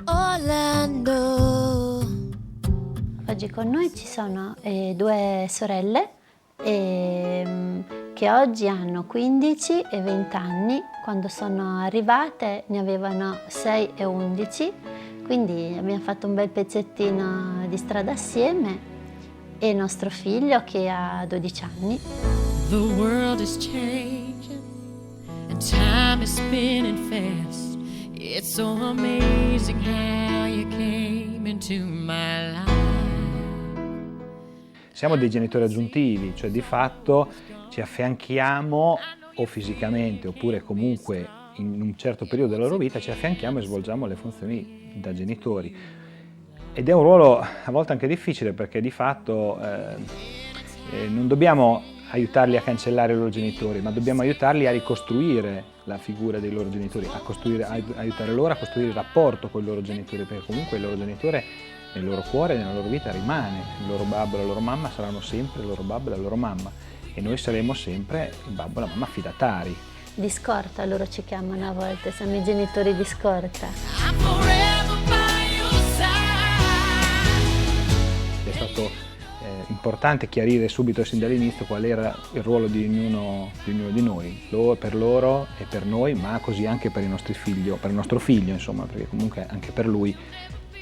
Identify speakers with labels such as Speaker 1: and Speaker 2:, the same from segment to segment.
Speaker 1: Orlando.
Speaker 2: Oggi con noi ci sono due sorelle che oggi hanno 15 e 20 anni. Quando sono arrivate ne avevano 6 e 11, quindi abbiamo fatto un bel pezzettino di strada assieme, e il nostro figlio che ha 12 anni.
Speaker 1: The world is changing and time is spinning fast. It's so amazing how you came into my life.
Speaker 3: Siamo dei genitori aggiuntivi, cioè di fatto ci affianchiamo o fisicamente oppure comunque in un certo periodo della loro vita ci affianchiamo e svolgiamo le funzioni da genitori. Ed è un ruolo a volte anche difficile perché di fatto non dobbiamo aiutarli a cancellare i loro genitori, ma dobbiamo aiutarli a ricostruire la figura dei loro genitori, aiutare loro a costruire il rapporto con i loro genitori, perché comunque il loro genitore nel loro cuore, nella loro vita rimane. Il loro babbo e la loro mamma saranno sempre il loro babbo e la loro mamma, e noi saremo sempre il babbo e la mamma affidatari.
Speaker 2: Di scorta loro ci chiamano a volte, siamo i genitori di scorta.
Speaker 1: I'm forever by your side.
Speaker 3: È stato importante chiarire subito sin dall'inizio qual era il ruolo di ognuno di noi, per loro e per noi, ma così anche per i nostri figli, per il nostro figlio, insomma, perché comunque anche per lui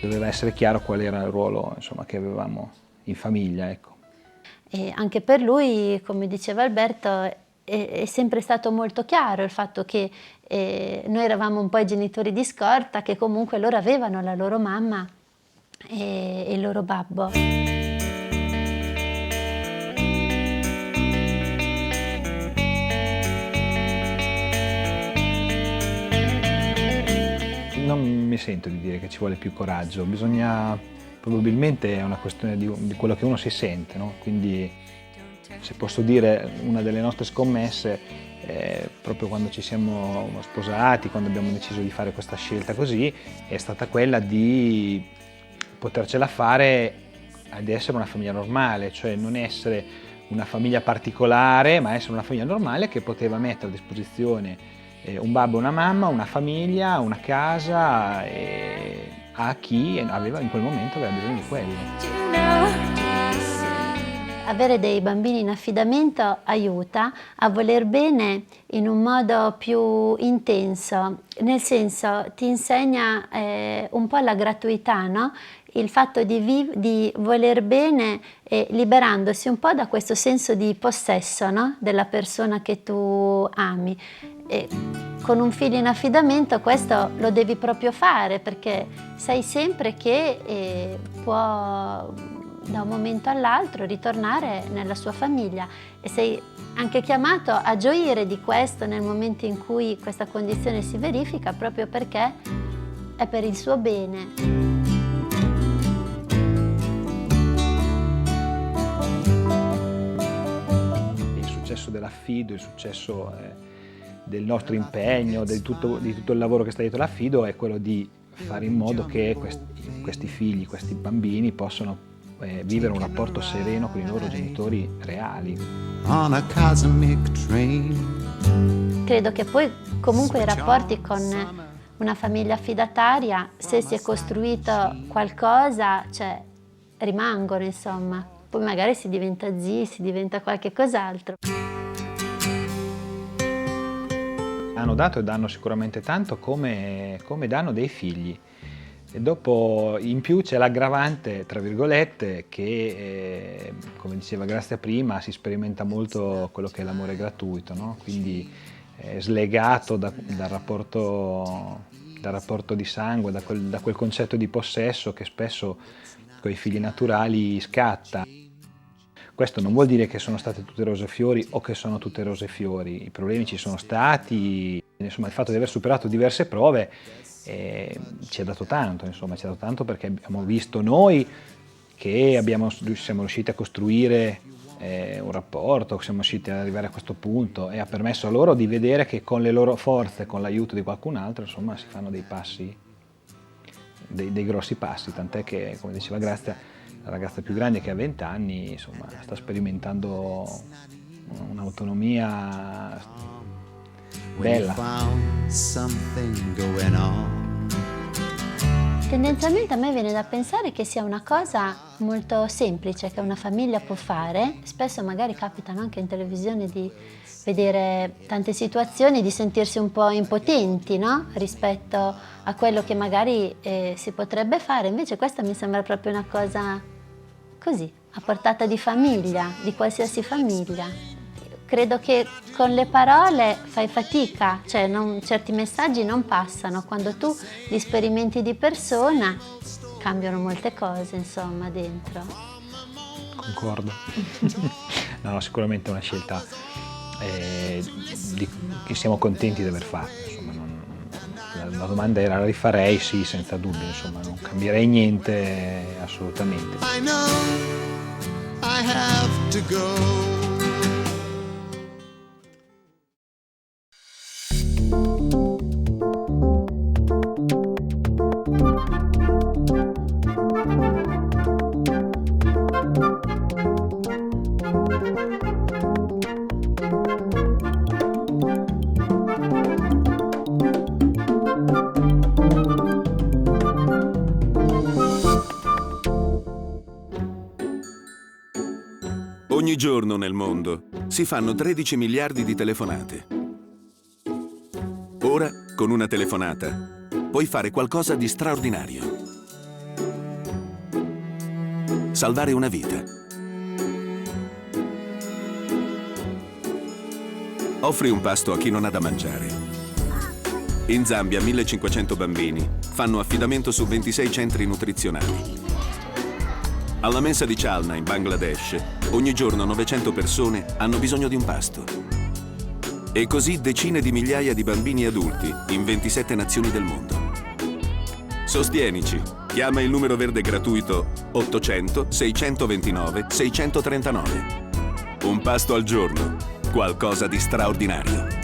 Speaker 3: doveva essere chiaro qual era il ruolo, insomma, che avevamo in famiglia, ecco.
Speaker 2: E anche per lui, come diceva Alberto, è sempre stato molto chiaro il fatto che noi eravamo un po' i genitori di scorta, che comunque loro avevano la loro mamma e il loro babbo.
Speaker 3: Non mi sento di dire che ci vuole più coraggio, probabilmente è una questione di quello che uno si sente, no? Quindi, se posso dire, una delle nostre scommesse, proprio quando ci siamo sposati, quando abbiamo deciso di fare questa scelta così, è stata quella di potercela fare ad essere una famiglia normale, cioè non essere una famiglia particolare, ma essere una famiglia normale che poteva mettere a disposizione un babbo e una mamma, una famiglia, una casa, a chi aveva in quel momento aveva bisogno di quello.
Speaker 2: Avere dei bambini in affidamento aiuta a voler bene in un modo più intenso, nel senso ti insegna un po' la gratuità, no? Il fatto di voler bene liberandosi un po' da questo senso di possesso, no? Della persona che tu ami. E con un figlio in affidamento questo lo devi proprio fare, perché sai sempre che può da un momento all'altro ritornare nella sua famiglia, e sei anche chiamato a gioire di questo nel momento in cui questa condizione si verifica, proprio perché è per il suo bene.
Speaker 3: Il successo dell'affido, il successo del nostro impegno, di tutto il lavoro che sta dietro l'affido è quello di fare in modo che questi figli, questi bambini possano vivere un rapporto sereno con i loro genitori reali.
Speaker 4: On a cosmic train.
Speaker 2: Credo che poi comunque i rapporti con una famiglia affidataria, se si è costruito qualcosa, cioè rimangono, insomma. Poi magari si diventa zii, si diventa qualche cos'altro.
Speaker 3: Hanno dato e danno sicuramente tanto come danno dei figli. E dopo in più c'è l'aggravante, tra virgolette, che come diceva Grazia prima, si sperimenta molto quello che è l'amore gratuito, no? Quindi slegato dal rapporto di sangue, da quel concetto di possesso che spesso con i figli naturali scatta. Questo non vuol dire che sono state tutte rose e fiori o che sono tutte rose e fiori, i problemi ci sono stati, insomma il fatto di aver superato diverse prove ci ha dato tanto, insomma, ci ha dato tanto perché abbiamo visto noi che siamo riusciti a costruire un rapporto, siamo riusciti ad arrivare a questo punto, e ha permesso a loro di vedere che con le loro forze, con l'aiuto di qualcun altro, insomma, si fanno dei passi, dei grossi passi, tant'è che, come diceva Grazia, la ragazza più grande che ha 20 anni, insomma, sta sperimentando un'autonomia bella.
Speaker 4: Found something going on.
Speaker 2: Tendenzialmente a me viene da pensare che sia una cosa molto semplice che una famiglia può fare. Spesso magari capitano anche in televisione di vedere tante situazioni, di sentirsi un po' impotenti, no? Rispetto a quello che magari si potrebbe fare. Invece questa mi sembra proprio una cosa così, a portata di famiglia, di qualsiasi famiglia. Credo che con le parole fai fatica, cioè certi messaggi non passano. Quando tu li sperimenti di persona, cambiano molte cose, insomma, dentro.
Speaker 3: Concordo. No, sicuramente è una scelta che siamo contenti di aver fatto. Insomma, la domanda era: la rifarei? Sì, senza dubbio, insomma, non cambierei niente assolutamente.
Speaker 4: I know I have to go.
Speaker 5: Ogni giorno nel mondo si fanno 13 miliardi di telefonate. Ora, con una telefonata, puoi fare qualcosa di straordinario. Salvare una vita. Offri un pasto a chi non ha da mangiare. In Zambia 1500 bambini fanno affidamento su 26 centri nutrizionali. Alla mensa di Chalna, in Bangladesh, ogni giorno 900 persone hanno bisogno di un pasto. E così decine di migliaia di bambini e adulti in 27 nazioni del mondo. Sostienici. Chiama il numero verde gratuito 800 629 639. Un pasto al giorno. Qualcosa di straordinario.